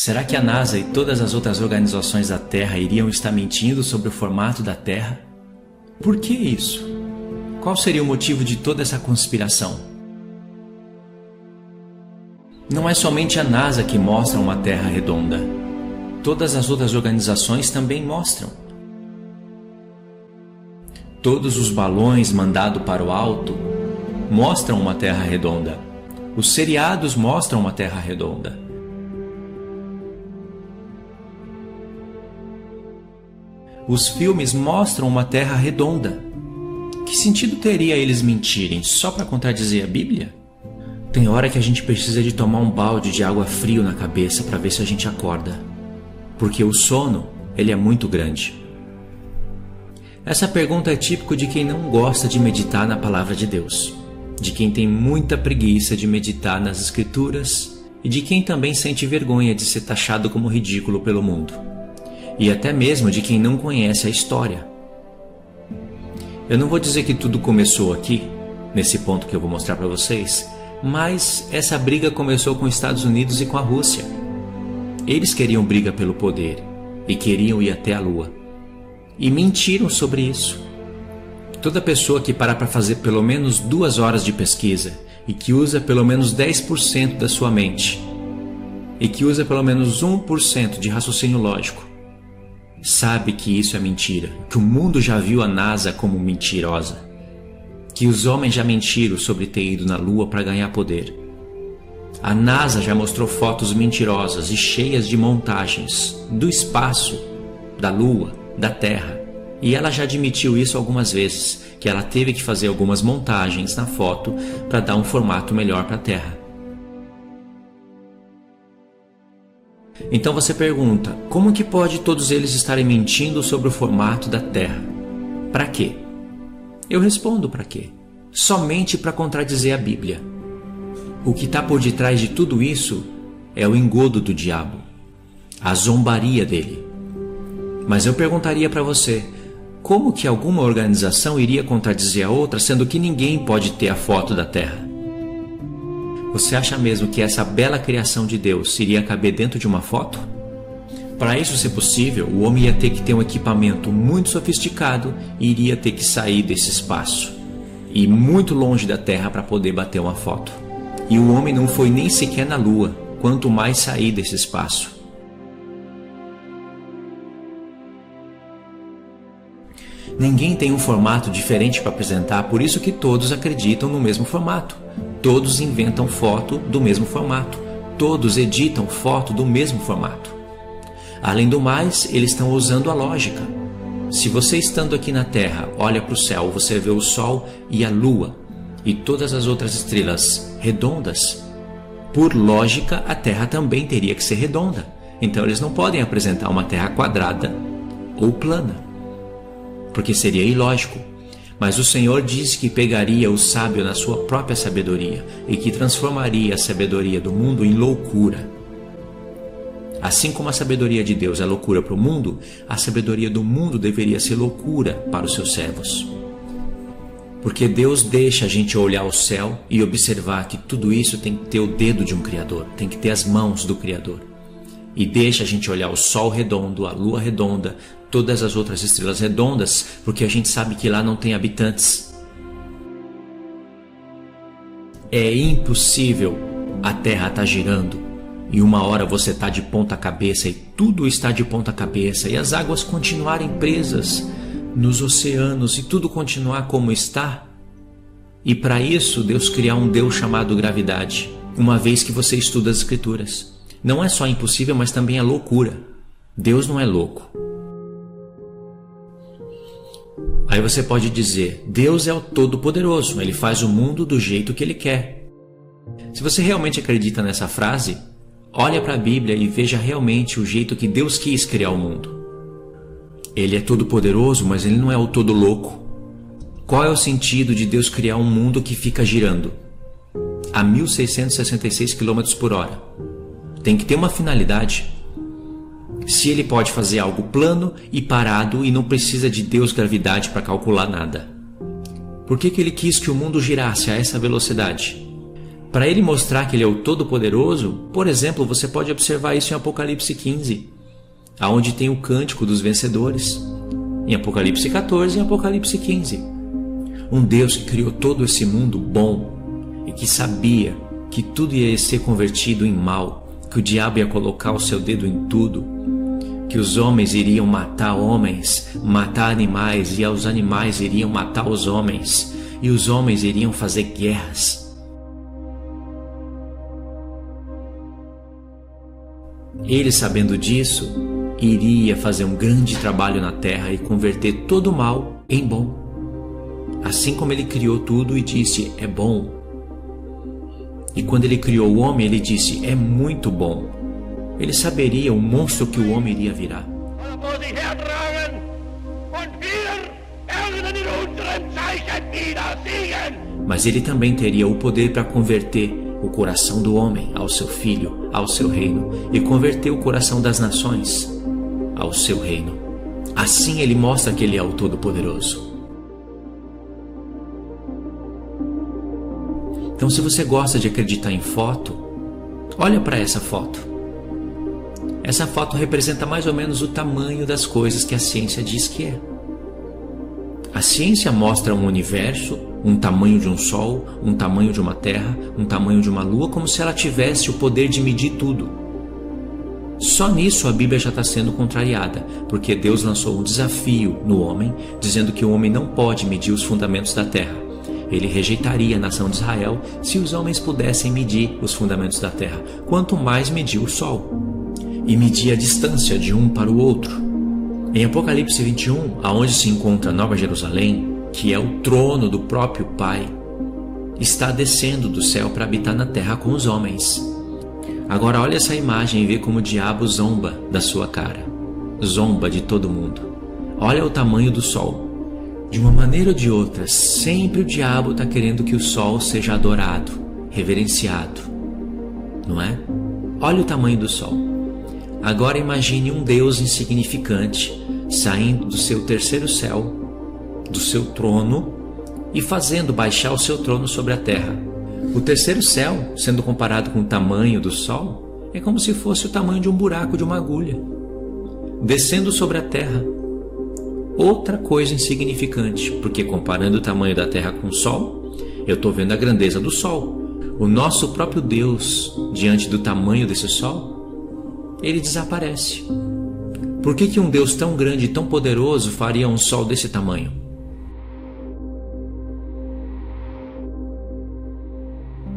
Será que a NASA e todas as outras organizações da Terra iriam estar mentindo sobre o formato da Terra? Por que isso? Qual seria o motivo de toda essa conspiração? Não é somente a NASA que mostra uma Terra redonda. Todas as outras organizações também mostram. Todos os balões mandados para o alto mostram uma Terra redonda. Os seriados mostram uma Terra redonda. Os filmes mostram uma Terra redonda. Que sentido teria eles mentirem só para contradizer a Bíblia? Tem hora que a gente precisa de tomar um balde de água frio na cabeça para ver se a gente acorda. Porque o sono, ele é muito grande. Essa pergunta é típico de quem não gosta de meditar na palavra de Deus, de quem tem muita preguiça de meditar nas Escrituras e de quem também sente vergonha de ser taxado como ridículo pelo mundo. E até mesmo de quem não conhece a história. Eu não vou dizer que tudo começou aqui, nesse ponto que eu vou mostrar para vocês, mas essa briga começou com os Estados Unidos e com a Rússia. Eles queriam briga pelo poder e queriam ir até a Lua. E mentiram sobre isso. Toda pessoa que parar para fazer pelo menos 2 horas de pesquisa e que usa pelo menos 10% da sua mente e que usa pelo menos 1% de raciocínio lógico, sabe que isso é mentira, que o mundo já viu a NASA como mentirosa, que os homens já mentiram sobre ter ido na Lua para ganhar poder. A NASA já mostrou fotos mentirosas e cheias de montagens do espaço, da Lua, da Terra, e ela já admitiu isso algumas vezes, que ela teve que fazer algumas montagens na foto para dar um formato melhor para a Terra. Então você pergunta, como que pode todos eles estarem mentindo sobre o formato da Terra? Para quê? Eu respondo para quê? Somente para contradizer a Bíblia. O que está por detrás de tudo isso é o engodo do diabo, a zombaria dele. Mas eu perguntaria para você, como que alguma organização iria contradizer a outra, sendo que ninguém pode ter a foto da Terra? Você acha mesmo que essa bela criação de Deus iria caber dentro de uma foto? Para isso ser possível, o homem ia ter que ter um equipamento muito sofisticado e iria ter que sair desse espaço e ir muito longe da Terra para poder bater uma foto. E o homem não foi nem sequer na Lua, quanto mais sair desse espaço. Ninguém tem um formato diferente para apresentar, por isso que todos acreditam no mesmo formato. Todos inventam foto do mesmo formato. Todos editam foto do mesmo formato. Além do mais, eles estão usando a lógica. Se você estando aqui na Terra olha para o céu, você vê o Sol e a Lua e todas as outras estrelas redondas, por lógica a Terra também teria que ser redonda. Então eles não podem apresentar uma Terra quadrada ou plana, porque seria ilógico. Mas o Senhor disse que pegaria o sábio na sua própria sabedoria e que transformaria a sabedoria do mundo em loucura. Assim como a sabedoria de Deus é loucura para o mundo, a sabedoria do mundo deveria ser loucura para os seus servos. Porque Deus deixa a gente olhar o céu e observar que tudo isso tem que ter o dedo de um Criador, tem que ter as mãos do Criador. E deixa a gente olhar o Sol redondo, a Lua redonda, todas as outras estrelas redondas, porque a gente sabe que lá não tem habitantes. É impossível a Terra estar girando e uma hora você está de ponta cabeça e tudo está de ponta cabeça e as águas continuarem presas nos oceanos e tudo continuar como está. E para isso Deus criar um Deus chamado gravidade, uma vez que você estuda as Escrituras. Não é só impossível, mas também é loucura. Deus não é louco. Aí você pode dizer, Deus é o Todo-Poderoso, Ele faz o mundo do jeito que Ele quer. Se você realmente acredita nessa frase, olha para a Bíblia e veja realmente o jeito que Deus quis criar o mundo. Ele é todo-poderoso, mas Ele não é o todo-louco. Qual é o sentido de Deus criar um mundo que fica girando a 1.666 km por hora? Tem que ter uma finalidade. Se Ele pode fazer algo plano e parado e não precisa de Deus gravidade para calcular nada, por que Ele quis que o mundo girasse a essa velocidade? Para ele mostrar que ele é o Todo-Poderoso, por exemplo, você pode observar isso em Apocalipse 15, aonde tem o cântico dos vencedores, em Apocalipse 14 e Apocalipse 15. Um Deus que criou todo esse mundo bom e que sabia que tudo ia ser convertido em mal, que o diabo ia colocar o seu dedo em tudo, que os homens iriam matar homens, matar animais, e os animais iriam matar os homens, e os homens iriam fazer guerras. Ele, sabendo disso, iria fazer um grande trabalho na terra e converter todo o mal em bom. Assim como ele criou tudo e disse, é bom. E quando ele criou o homem, ele disse, é muito bom. Ele saberia o monstro que o homem iria virar. Mas ele também teria o poder para converter o coração do homem ao seu filho, ao seu reino, e converter o coração das nações ao seu reino. Assim ele mostra que ele é o Todo-Poderoso. Então, se você gosta de acreditar em foto, olha para essa foto. Essa foto representa mais ou menos o tamanho das coisas que a ciência diz que é. A ciência mostra um universo, um tamanho de um sol, um tamanho de uma terra, um tamanho de uma lua, como se ela tivesse o poder de medir tudo. Só nisso a Bíblia já está sendo contrariada, porque Deus lançou um desafio no homem, dizendo que o homem não pode medir os fundamentos da terra. Ele rejeitaria a nação de Israel se os homens pudessem medir os fundamentos da terra, quanto mais medir o sol, e medir a distância de um para o outro. Em Apocalipse 21, aonde se encontra Nova Jerusalém, que é o trono do próprio Pai, está descendo do céu para habitar na terra com os homens. Agora olha essa imagem e vê como o diabo zomba da sua cara, zomba de todo mundo. Olha o tamanho do sol. De uma maneira ou de outra, sempre o diabo está querendo que o sol seja adorado, reverenciado, não é? Olha o tamanho do sol. Agora imagine um Deus insignificante saindo do seu terceiro céu, do seu trono, e fazendo baixar o seu trono sobre a terra. O terceiro céu, sendo comparado com o tamanho do sol, é como se fosse o tamanho de um buraco de uma agulha, descendo sobre a terra. Outra coisa insignificante, porque comparando o tamanho da terra com o sol, eu estou vendo a grandeza do sol. O nosso próprio Deus, diante do tamanho desse sol, ele desaparece. Por que um Deus tão grande e tão poderoso faria um sol desse tamanho?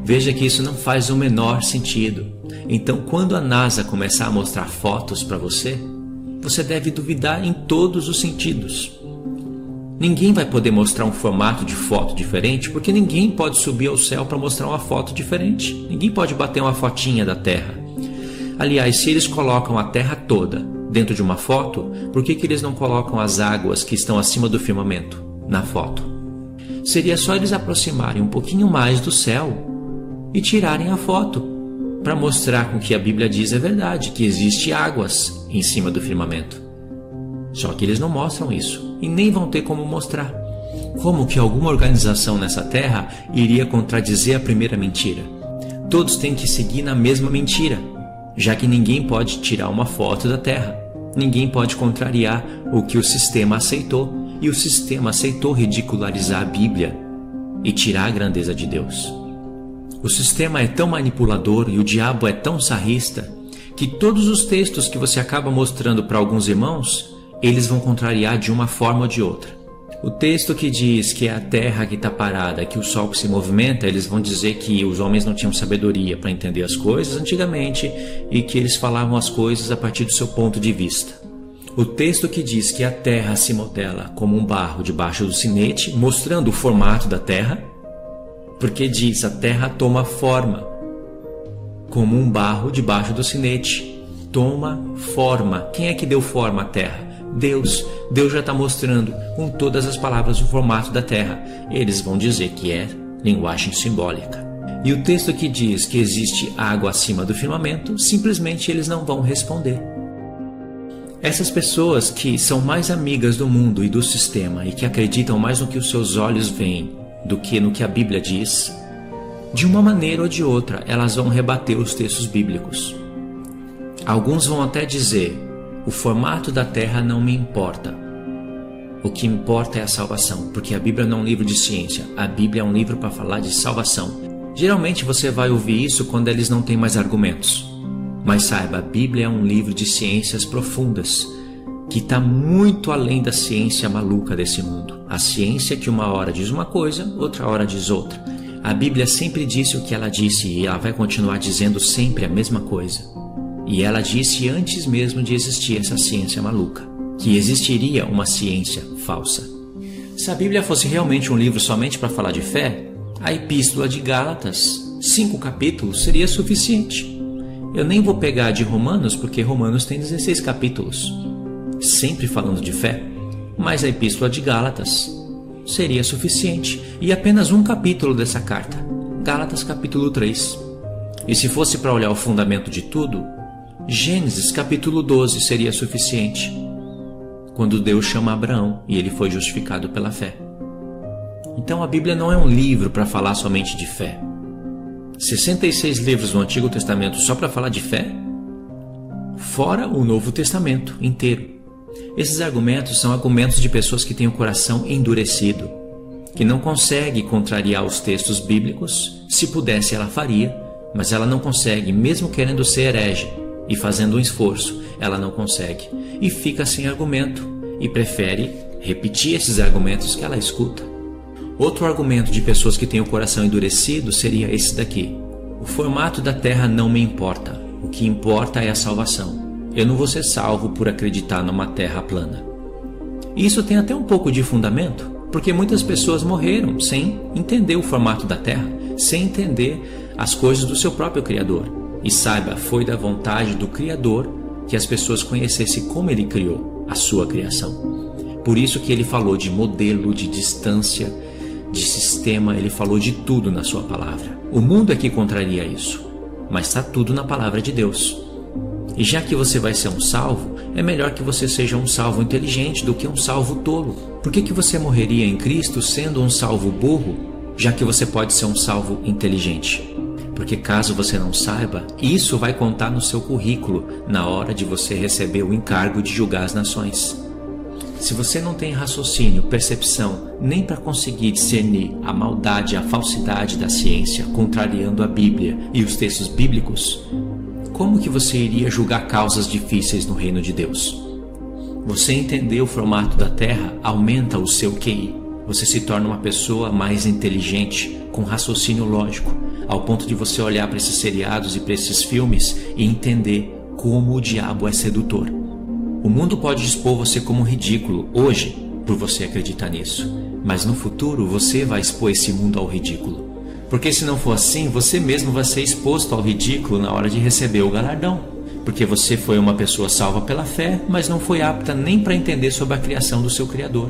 Veja que isso não faz o menor sentido. Então, quando a NASA começar a mostrar fotos para você, você deve duvidar em todos os sentidos. Ninguém vai poder mostrar um formato de foto diferente, porque ninguém pode subir ao céu para mostrar uma foto diferente. Ninguém pode bater uma fotinha da Terra. Aliás, se eles colocam a Terra toda dentro de uma foto, por que eles não colocam as águas que estão acima do firmamento na foto? Seria só eles aproximarem um pouquinho mais do céu e tirarem a foto, para mostrar com que a Bíblia diz é verdade, que existe águas em cima do firmamento. Só que eles não mostram isso, e nem vão ter como mostrar. Como que alguma organização nessa terra iria contradizer a primeira mentira? Todos têm que seguir na mesma mentira, já que ninguém pode tirar uma foto da terra. Ninguém pode contrariar o que o sistema aceitou, e o sistema aceitou ridicularizar a Bíblia e tirar a grandeza de Deus. O sistema é tão manipulador e o diabo é tão sarrista que todos os textos que você acaba mostrando para alguns irmãos, eles vão contrariar de uma forma ou de outra. O texto que diz que é a terra que está parada, que o sol que se movimenta, eles vão dizer que os homens não tinham sabedoria para entender as coisas antigamente e que eles falavam as coisas a partir do seu ponto de vista. O texto que diz que a terra se modela como um barro debaixo do sinete, mostrando o formato da terra, porque diz a terra toma forma como um barro debaixo do sinete. Toma forma. Quem é que deu forma à terra? Deus. Deus já está mostrando com todas as palavras o formato da terra. Eles vão dizer que é linguagem simbólica. E o texto que diz que existe água acima do firmamento, simplesmente eles não vão responder. Essas pessoas que são mais amigas do mundo e do sistema e que acreditam mais no que os seus olhos veem do que no que a Bíblia diz, De uma maneira ou de outra, elas vão rebater os textos bíblicos. Alguns vão até dizer: o formato da Terra não me importa. O que importa é a salvação, porque a Bíblia não é um livro de ciência, a Bíblia é um livro para falar de salvação. Geralmente você vai ouvir isso quando eles não têm mais argumentos. Mas saiba, a Bíblia é um livro de ciências profundas, que está muito além da ciência maluca desse mundo. A ciência que uma hora diz uma coisa, outra hora diz outra. A Bíblia sempre disse o que ela disse e ela vai continuar dizendo sempre a mesma coisa. E ela disse antes mesmo de existir essa ciência maluca, que existiria uma ciência falsa. Se a Bíblia fosse realmente um livro somente para falar de fé, a Epístola de Gálatas, 5 capítulos, seria suficiente. Eu nem vou pegar de Romanos, porque Romanos tem 16 capítulos, sempre falando de fé, mas a Epístola de Gálatas seria suficiente, e apenas um capítulo dessa carta, Gálatas capítulo 3. E se fosse para olhar o fundamento de tudo, Gênesis capítulo 12 seria suficiente, quando Deus chama Abraão e ele foi justificado pela fé. Então a Bíblia não é um livro para falar somente de fé. 66 livros no Antigo Testamento só para falar de fé? Fora o Novo Testamento inteiro. Esses argumentos são argumentos de pessoas que têm o coração endurecido, que não consegue contrariar os textos bíblicos. Se pudesse ela faria, mas ela não consegue, mesmo querendo ser herege e fazendo um esforço, ela não consegue. E fica sem argumento e prefere repetir esses argumentos que ela escuta. Outro argumento de pessoas que têm o coração endurecido seria esse daqui: o formato da Terra não me importa, o que importa é a salvação. Eu não vou ser salvo por acreditar numa Terra plana. E isso tem até um pouco de fundamento, porque muitas pessoas morreram sem entender o formato da Terra, sem entender as coisas do seu próprio Criador. E saiba, foi da vontade do Criador que as pessoas conhecessem como Ele criou a sua criação. Por isso que Ele falou de modelo, de distância, de sistema, Ele falou de tudo na sua palavra. O mundo é que contraria isso, mas está tudo na palavra de Deus. E já que você vai ser um salvo, é melhor que você seja um salvo inteligente do que um salvo tolo. Por que você morreria em Cristo sendo um salvo burro, já que você pode ser um salvo inteligente? Porque caso você não saiba, isso vai contar no seu currículo na hora de você receber o encargo de julgar as nações. Se você não tem raciocínio, percepção, nem para conseguir discernir a maldade e a falsidade da ciência, contrariando a Bíblia e os textos bíblicos, como que você iria julgar causas difíceis no reino de Deus? Você entender o formato da Terra aumenta o seu QI. Você se torna uma pessoa mais inteligente, com raciocínio lógico, ao ponto de você olhar para esses seriados e para esses filmes e entender como o diabo é sedutor. O mundo pode expor você como ridículo hoje, por você acreditar nisso, mas no futuro você vai expor esse mundo ao ridículo. Porque se não for assim, você mesmo vai ser exposto ao ridículo na hora de receber o galardão. Porque você foi uma pessoa salva pela fé, mas não foi apta nem para entender sobre a criação do seu Criador.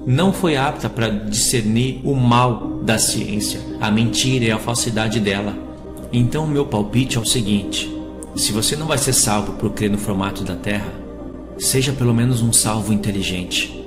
Não foi apta para discernir o mal da ciência, a mentira e a falsidade dela. Então o meu palpite é o seguinte: se você não vai ser salvo por crer no formato da Terra, seja pelo menos um salvo inteligente.